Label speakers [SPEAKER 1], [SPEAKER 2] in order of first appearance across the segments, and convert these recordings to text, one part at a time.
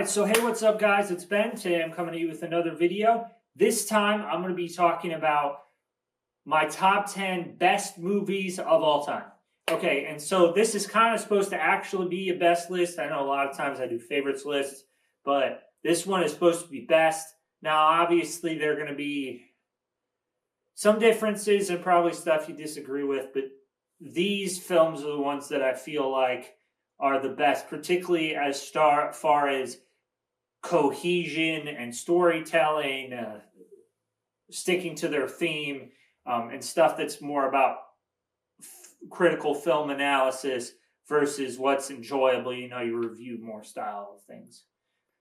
[SPEAKER 1] Alright, so hey, what's up guys? It's Ben. Today I'm coming to you with another video. This time I'm going to be talking about my top 10 best movies of all time. Okay, and so this is kind of supposed to actually be a best list. I know a lot of times I do favorites lists, but this one is supposed to be best. Now, obviously, there are going to be some differences and probably stuff you disagree with, but these films are the ones that I feel like are the best, particularly as far as cohesion and storytelling, sticking to their theme, and stuff that's more about critical film analysis versus what's enjoyable, you review more style of things.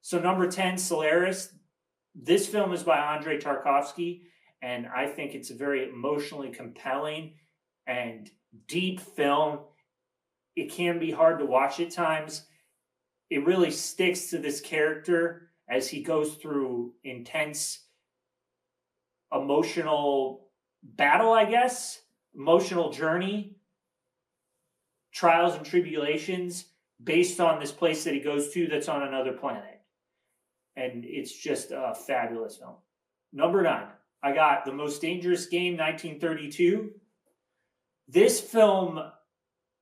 [SPEAKER 1] So number 10, Solaris. This film is by Andrei Tarkovsky, and I think it's a very emotionally compelling and deep film. It can be hard to watch at times. It really sticks to this character as he goes through intense emotional battle, I guess, emotional journey, trials and tribulations based on this place that he goes to that's on another planet. And it's just a fabulous film. Number 9, I got The Most Dangerous Game, 1932. This film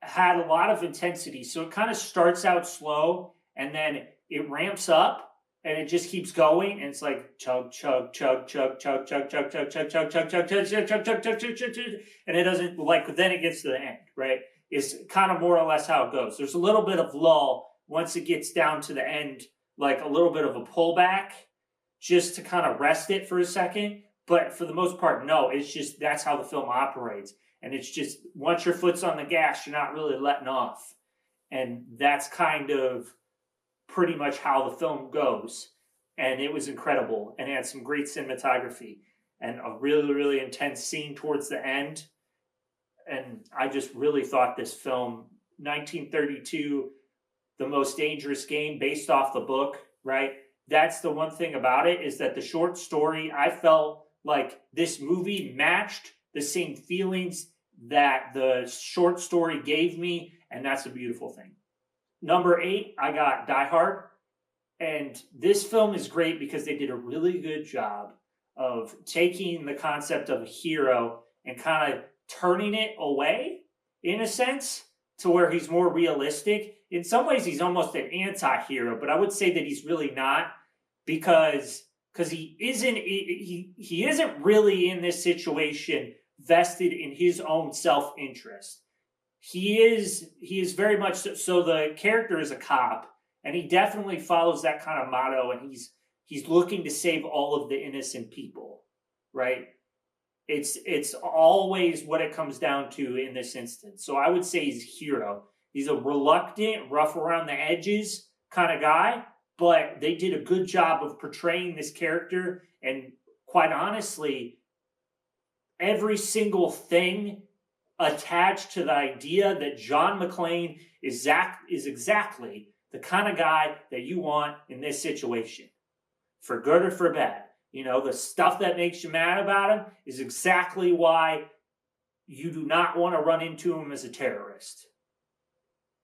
[SPEAKER 1] had a lot of intensity, so it kind of starts out slow and then it ramps up and it just keeps going, and it's like chug chug chug chug chug chug chug chug chug chug chug chug chug chug chug chug chug chug chug, and it doesn't then it gets to the end, right? It's kind of more or less how it goes. There's a little bit of lull once it gets down to the end, like a little bit of a pullback just to kind of rest it for a second, but for the most part, no, it's just that's how the film operates. And it's just, once your foot's on the gas, you're not really letting off. And that's kind of pretty much how the film goes. And it was incredible. And it had some great cinematography. And a really, really intense scene towards the end. And I just really thought this film, 1932, The Most Dangerous Game, based off the book, right? That's the one thing about it, is that the short story, I felt like this movie matched the same feelings that the short story gave me, and that's a beautiful thing. Number 8, I got Die Hard, and this film is great because they did a really good job of taking the concept of a hero and kind of turning it away, in a sense, to where he's more realistic. In some ways, he's almost an anti-hero, but I would say that he's really not, because he isn't really in this situation vested in his own self-interest. He is very much so the character is a cop, and he definitely follows that kind of motto, and he's looking to save all of the innocent people, right? It's always what it comes down to in this instance. So I would say he's a hero. He's a reluctant, rough around the edges kind of guy, but they did a good job of portraying this character, and quite honestly, every single thing attached to the idea that John McClane is exactly the kind of guy that you want in this situation, for good or for bad. The stuff that makes you mad about him is exactly why you do not want to run into him as a terrorist.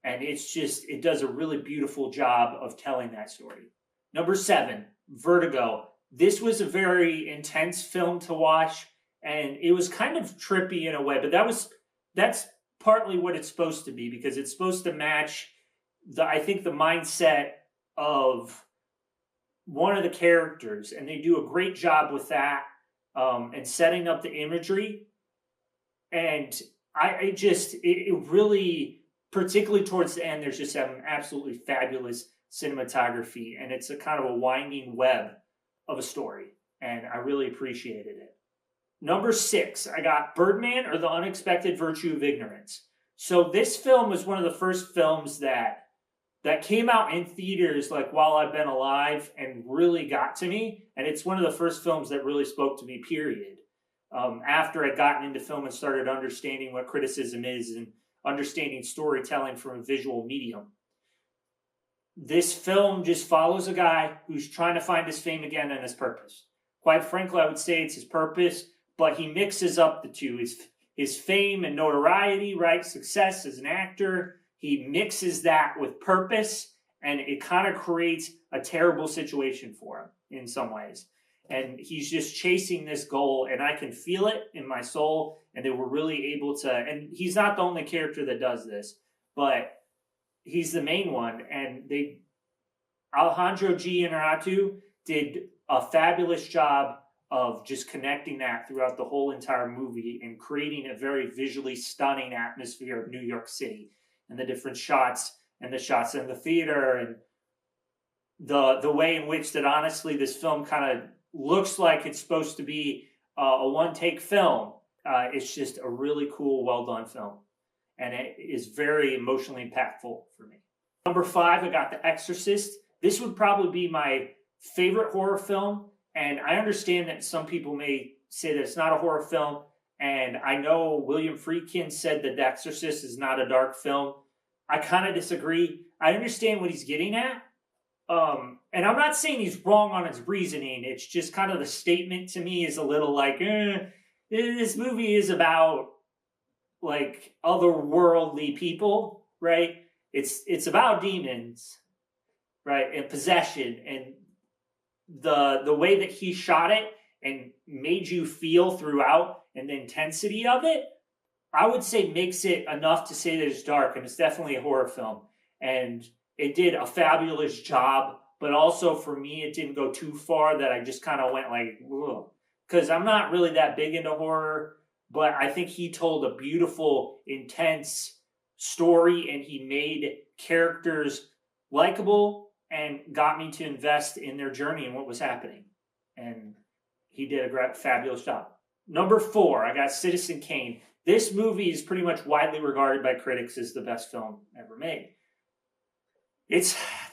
[SPEAKER 1] And it does a really beautiful job of telling that story. Number 7, Vertigo. This was a very intense film to watch, and it was kind of trippy in a way, but that's partly what it's supposed to be, because it's supposed to match I think the mindset of one of the characters, and they do a great job with that, and setting up the imagery. And it really, particularly towards the end, there's just an absolutely fabulous cinematography, and it's a kind of a winding web of a story, and I really appreciated it. Number 6, I got Birdman, or The Unexpected Virtue of Ignorance. So this film was one of the first films that came out in theaters like while I've been alive and really got to me. And it's one of the first films that really spoke to me, period. After I'd gotten into film and started understanding what criticism is and understanding storytelling from a visual medium. This film just follows a guy who's trying to find his fame again and his purpose. Quite frankly, I would say it's his purpose, but he mixes up the two. His fame and notoriety, right? Success as an actor. He mixes that with purpose, and it kind of creates a terrible situation for him in some ways. And he's just chasing this goal, and I can feel it in my soul. And they were really able to, and he's not the only character that does this, but he's the main one. And Alejandro G. Inarritu did a fabulous job of just connecting that throughout the whole entire movie and creating a very visually stunning atmosphere of New York City and the different shots and the shots in the theater and the way in which that honestly this film kind of looks like it's supposed to be a one-take film. It's just a really cool, well-done film. And it is very emotionally impactful for me. Number 5, I got The Exorcist. This would probably be my favorite horror film. And I understand that some people may say that it's not a horror film. And I know William Friedkin said that The Exorcist is not a dark film. I kind of disagree. I understand what he's getting at. And I'm not saying he's wrong on his reasoning. It's just kind of the statement to me is a little like, this movie is about like otherworldly people, right? It's about demons, right? And possession, and the way that he shot it and made you feel throughout and the intensity of it, I would say makes it enough to say that it's dark, and it's definitely a horror film. And it did a fabulous job, but also for me, it didn't go too far that I just kind of went like, ugh. Because I'm not really that big into horror, but I think he told a beautiful, intense story, and he made characters likable and got me to invest in their journey and what was happening. And he did a great, fabulous job. Number 4, I got Citizen Kane. This movie is pretty much widely regarded by critics as the best film ever made.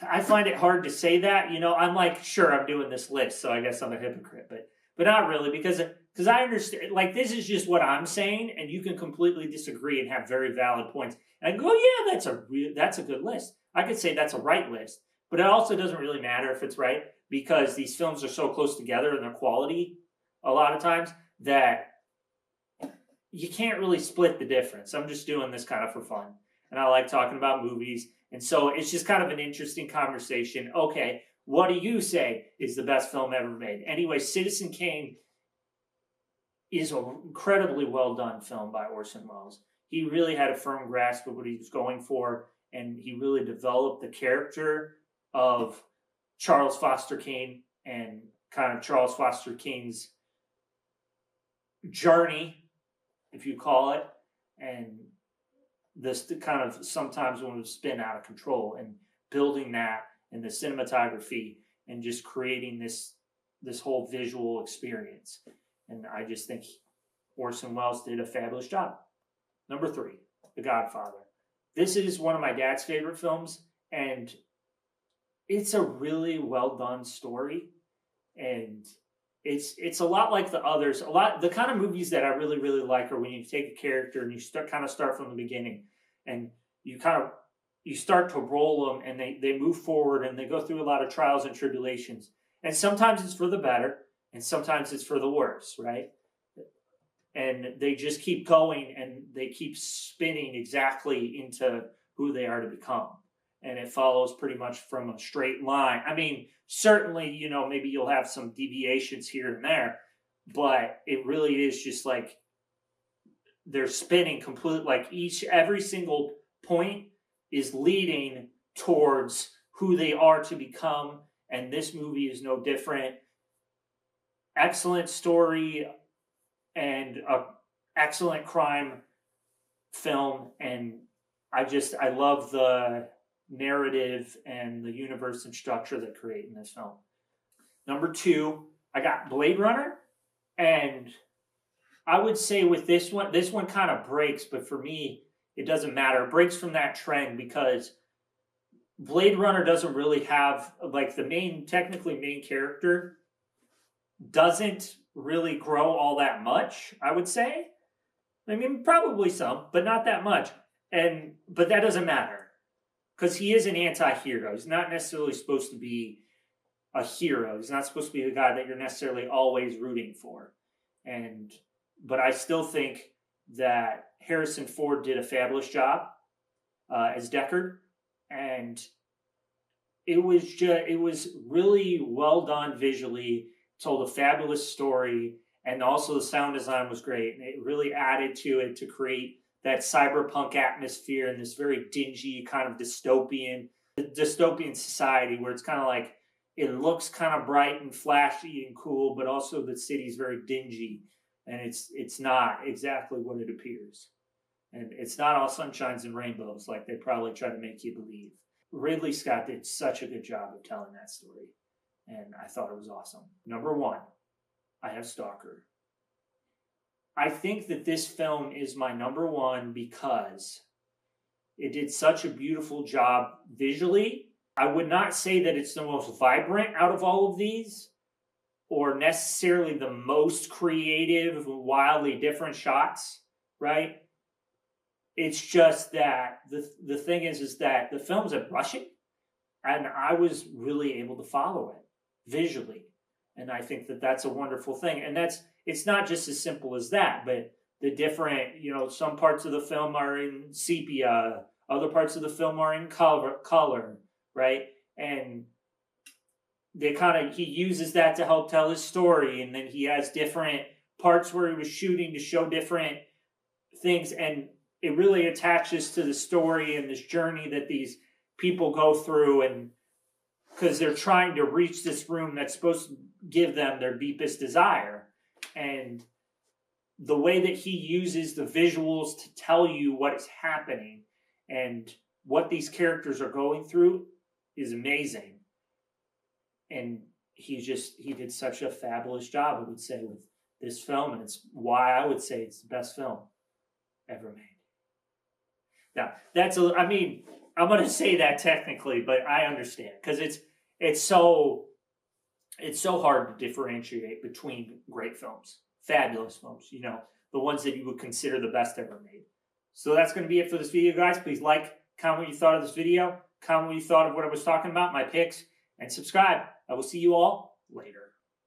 [SPEAKER 1] I find it hard to say that. I'm like, sure, I'm doing this list, so I guess I'm a hypocrite, but not really, because I understand, like, this is just what I'm saying, and you can completely disagree and have very valid points. And I go, yeah, that's a good list. I could say that's a right list, but it also doesn't really matter if it's right, because these films are so close together in their quality a lot of times that you can't really split the difference. I'm just doing this kind of for fun, and I like talking about movies. And so it's just kind of an interesting conversation. Okay, what do you say is the best film ever made? Anyway, Citizen Kane is an incredibly well done film by Orson Welles. He really had a firm grasp of what he was going for, and he really developed the character of Charles Foster Kane and kind of Charles Foster Kane's journey, if you call it, and this kind of sometimes when we spin out of control, and building that and the cinematography and just creating this whole visual experience. And I just think Orson Welles did a fabulous job. Number 3, The Godfather. This is one of my dad's favorite films, and it's a really well done story. And it's a lot like the others. The kind of movies that I really, really like are when you take a character and you start from the beginning, and you start to roll them, and they move forward, and they go through a lot of trials and tribulations. And sometimes it's for the better, and sometimes it's for the worse, right? And they just keep going, and they keep spinning exactly into who they are to become. And it follows pretty much from a straight line. I mean, certainly, maybe you'll have some deviations here and there, but it really is just like they're spinning complete, like every single point is leading towards who they are to become. And this movie is no different. Excellent story and a excellent crime film. And I love the narrative and the universe and structure they create in this film. Number 2, I got Blade Runner, and I would say with this one kind of breaks, but for me, it doesn't matter. It breaks from that trend because Blade Runner doesn't really have, like, the main character doesn't really grow all that much, I would say. I mean, probably some, but not that much. But that doesn't matter, because he is an anti-hero. He's not necessarily supposed to be a hero. He's not supposed to be the guy that you're necessarily always rooting for. But I still think that Harrison Ford did a fabulous job as Deckard. And it was really well done visually, told a fabulous story, and also the sound design was great. And it really added to it to create that cyberpunk atmosphere and this very dingy kind of dystopian society where it's kind of like it looks kind of bright and flashy and cool, but also the city's very dingy, and it's not exactly what it appears. And it's not all sunshines and rainbows like they probably try to make you believe. Ridley Scott did such a good job of telling that story, and I thought it was awesome. Number one, I have Stalker. I think that this film is my number one because it did such a beautiful job visually. I would not say that it's the most vibrant out of all of these or necessarily the most creative, wildly different shots, right? It's just that the thing is that the film's at rushing, and I was really able to follow it visually, and I think that that's a wonderful thing. And it's not just as simple as that, but the different, some parts of the film are in sepia, other parts of the film are in color, right? And he uses that to help tell his story, and then he has different parts where he was shooting to show different things, and it really attaches to the story and this journey that these people go through, and because they're trying to reach this room that's supposed to give them their deepest desire. And the way that he uses the visuals to tell you what is happening and what these characters are going through is amazing. And he did such a fabulous job, I would say, with this film, and it's why I would say it's the best film ever made. Now, I'm going to say that technically, but I understand because it's so hard to differentiate between great films, fabulous films, the ones that you would consider the best ever made. So that's going to be it for this video, guys. Please like, comment what you thought of this video, comment what you thought of what I was talking about, my picks, and subscribe. I will see you all later.